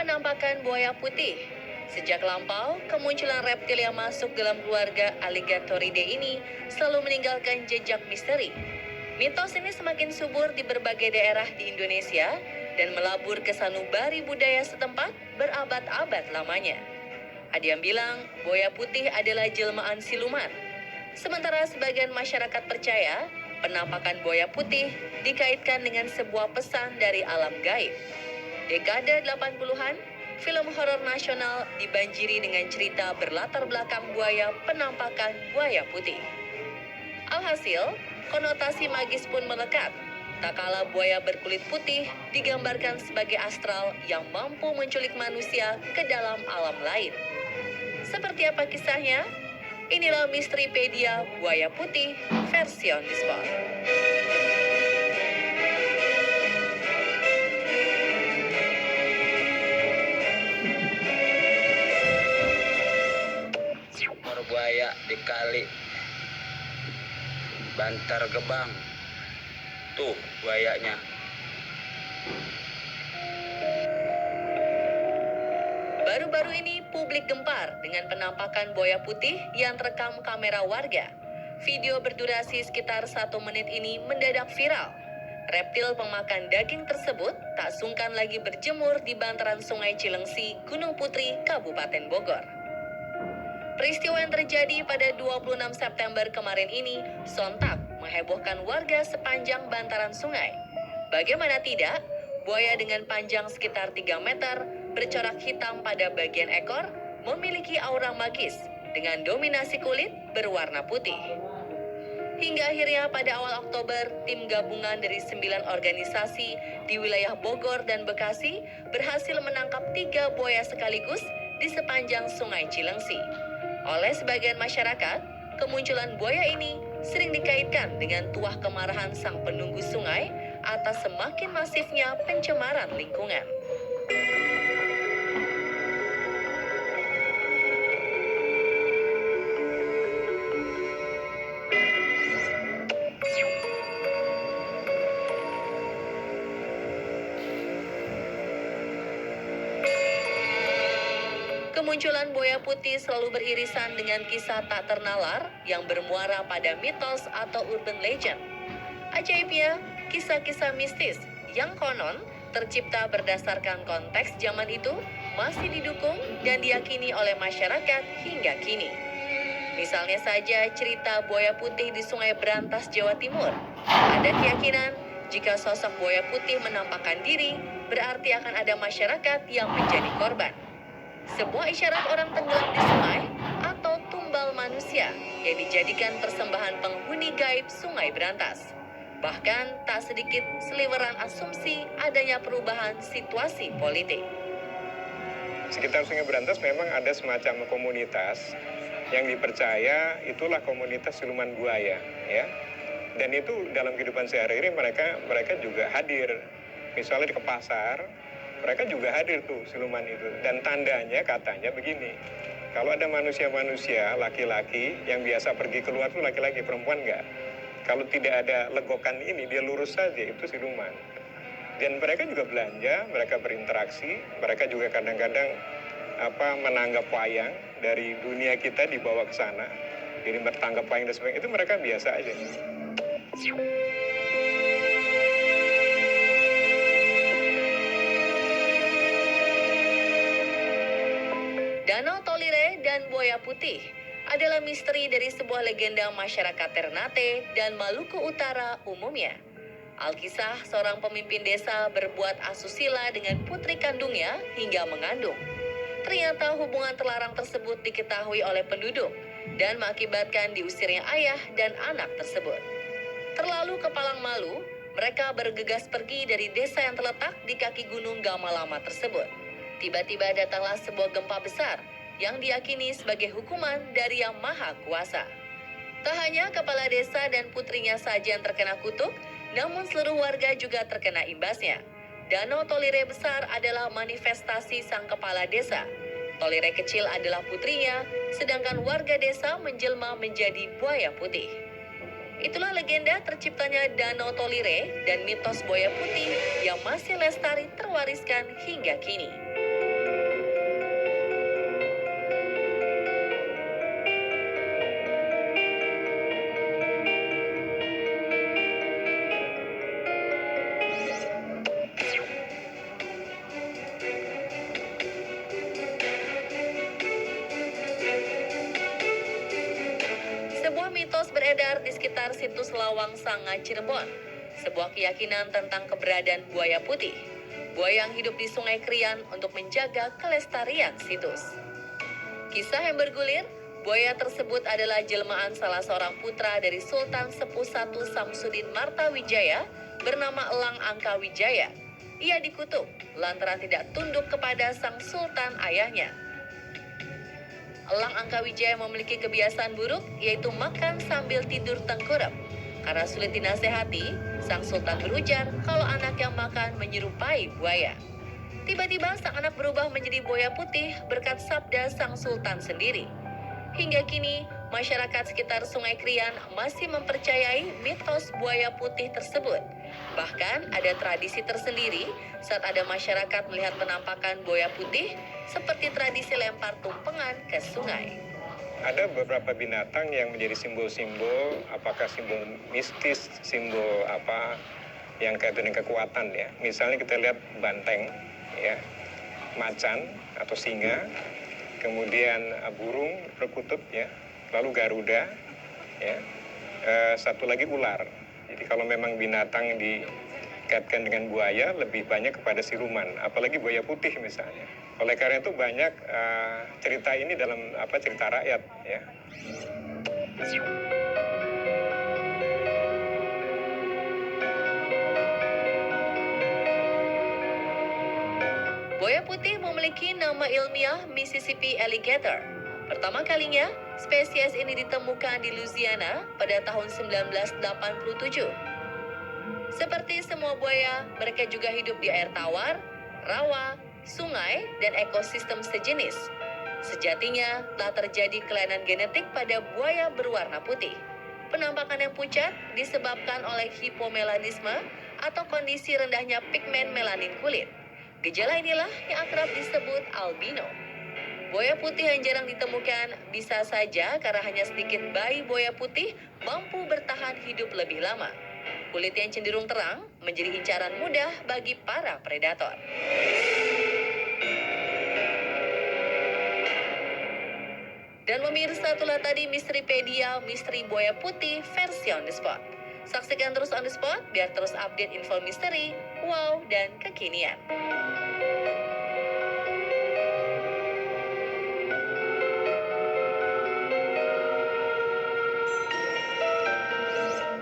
Penampakan buaya putih. Sejak lampau, kemunculan reptil yang masuk dalam keluarga Alligatoridae ini selalu meninggalkan jejak misteri. Mitos ini semakin subur di berbagai daerah di Indonesia dan melabur ke sanubari budaya setempat berabad-abad lamanya. Ada yang bilang buaya putih adalah jelmaan siluman. Sementara sebagian masyarakat percaya penampakan buaya putih dikaitkan dengan sebuah pesan dari alam gaib. Dekade 80-an, film horor nasional dibanjiri dengan cerita berlatar belakang buaya penampakan buaya putih. Alhasil, konotasi magis pun melekat. Tak kala buaya berkulit putih digambarkan sebagai astral yang mampu menculik manusia ke dalam alam lain. Seperti apa kisahnya? Inilah Misteripedia Buaya Putih versi On The Spot. Buaya di kali Bantar Gebang. Tuh buayanya. Baru-baru ini publik gempar dengan penampakan buaya putih yang terekam kamera warga. Video berdurasi sekitar 1 menit ini mendadak viral. Reptil pemakan daging tersebut tak sungkan lagi berjemur di bantaran Sungai Cilengsi, Gunung Putri, Kabupaten Bogor. Peristiwa yang terjadi pada 26 September kemarin ini sontak menghebohkan warga sepanjang bantaran sungai. Bagaimana tidak, buaya dengan panjang sekitar 3 meter, bercorak hitam pada bagian ekor, memiliki aura magis dengan dominasi kulit berwarna putih. Hingga akhirnya pada awal Oktober, tim gabungan dari 9 organisasi di wilayah Bogor dan Bekasi berhasil menangkap 3 buaya sekaligus di sepanjang Sungai Cilengsi. Oleh sebagian masyarakat, kemunculan buaya ini sering dikaitkan dengan tuah kemarahan sang penunggu sungai atas semakin masifnya pencemaran lingkungan. Kemunculan buaya putih selalu beririsan dengan kisah tak ternalar yang bermuara pada mitos atau urban legend. Ajaibnya, kisah-kisah mistis yang konon tercipta berdasarkan konteks zaman itu masih didukung dan diyakini oleh masyarakat hingga kini. Misalnya saja cerita buaya putih di Sungai Brantas, Jawa Timur. Ada keyakinan jika sosok buaya putih menampakkan diri, berarti akan ada masyarakat yang menjadi korban. Sebuah isyarat orang tenggelam di sungai atau tumbal manusia yang dijadikan persembahan penghuni gaib Sungai Brantas. Bahkan tak sedikit seliweran asumsi adanya perubahan situasi politik. Sekitar Sungai Brantas memang ada semacam komunitas yang dipercaya itulah komunitas siluman buaya, ya. Dan itu dalam kehidupan sehari-hari mereka juga hadir. Misalnya di pasar, mereka juga hadir tuh siluman itu. Dan tandanya katanya begini, kalau ada manusia-manusia laki-laki yang biasa pergi keluar tuh laki-laki, perempuan enggak. Kalau tidak ada legokan ini, dia lurus saja, itu siluman. Dan mereka juga belanja, mereka berinteraksi, mereka juga kadang-kadang menanggap wayang dari dunia kita dibawa ke sana. Jadi bertanggap wayang dan sebagainya, itu mereka biasa aja. Danau Tolire dan buaya putih adalah misteri dari sebuah legenda masyarakat Ternate dan Maluku Utara umumnya. Alkisah seorang pemimpin desa berbuat asusila dengan putri kandungnya hingga mengandung. Ternyata hubungan terlarang tersebut diketahui oleh penduduk dan mengakibatkan diusirnya ayah dan anak tersebut. Terlalu kepalang malu, mereka bergegas pergi dari desa yang terletak di kaki gunung Gamalama tersebut. Tiba-tiba datanglah sebuah gempa besar yang diyakini sebagai hukuman dari Yang Maha Kuasa. Tak hanya kepala desa dan putrinya saja yang terkena kutuk, namun seluruh warga juga terkena imbasnya. Danau Tolire besar adalah manifestasi sang kepala desa. Tolire kecil adalah putrinya, sedangkan warga desa menjelma menjadi buaya putih. Itulah legenda terciptanya Danau Tolire dan mitos buaya putih yang masih lestari terwariskan hingga kini. mitos beredar di sekitar situs Lawang Sanga Cirebon. Sebuah keyakinan tentang keberadaan buaya putih. Buaya yang hidup di Sungai Krian untuk menjaga kelestarian situs. Kisah yang bergulir, buaya tersebut adalah jelmaan salah seorang putra dari Sultan Sepuh I Samsudin Martawijaya bernama Elang Angkawijaya. Ia dikutuk lantaran tidak tunduk kepada sang sultan ayahnya. Elang Angkawijaya memiliki kebiasaan buruk yaitu makan sambil tidur tengkurap. Karena sulit dinasehati, sang sultan berujar kalau anak yang makan menyerupai buaya. Tiba-tiba sang anak berubah menjadi buaya putih berkat sabda sang sultan sendiri. Hingga kini, masyarakat sekitar Sungai Krian masih mempercayai mitos buaya putih tersebut. Bahkan ada tradisi tersendiri saat ada masyarakat melihat penampakan buaya putih seperti tradisi lempar tumpengan ke sungai. Ada beberapa binatang yang menjadi simbol-simbol, apakah simbol mistis, simbol apa yang kaitan dengan kekuatan ya. Misalnya kita lihat banteng, ya, macan atau singa, kemudian burung perkutut ya, lalu garuda, ya, satu lagi ular. Jadi kalau memang binatang dikaitkan dengan buaya lebih banyak kepada siluman, apalagi buaya putih misalnya. Oleh karena itu banyak cerita ini dalam cerita rakyat ya. Buaya putih memiliki nama ilmiah Mississippi alligator. Pertama kalinya, spesies ini ditemukan di Louisiana pada tahun 1987. Seperti semua buaya, mereka juga hidup di air tawar, rawa, sungai, dan ekosistem sejenis. Sejatinya, telah terjadi kelainan genetik pada buaya berwarna putih. Penampakan yang pucat disebabkan oleh hipomelanisme atau kondisi rendahnya pigmen melanin kulit. Gejala inilah yang akrab disebut albino. Buaya putih yang jarang ditemukan bisa saja karena hanya sedikit bayi buaya putih mampu bertahan hidup lebih lama. Kulit yang cenderung terang menjadi incaran mudah bagi para predator. Dan pemirsa, itulah tadi Misteripedia Misteri Buaya Putih versi On The Spot. Saksikan terus On The Spot biar terus update info misteri, wow, dan kekinian.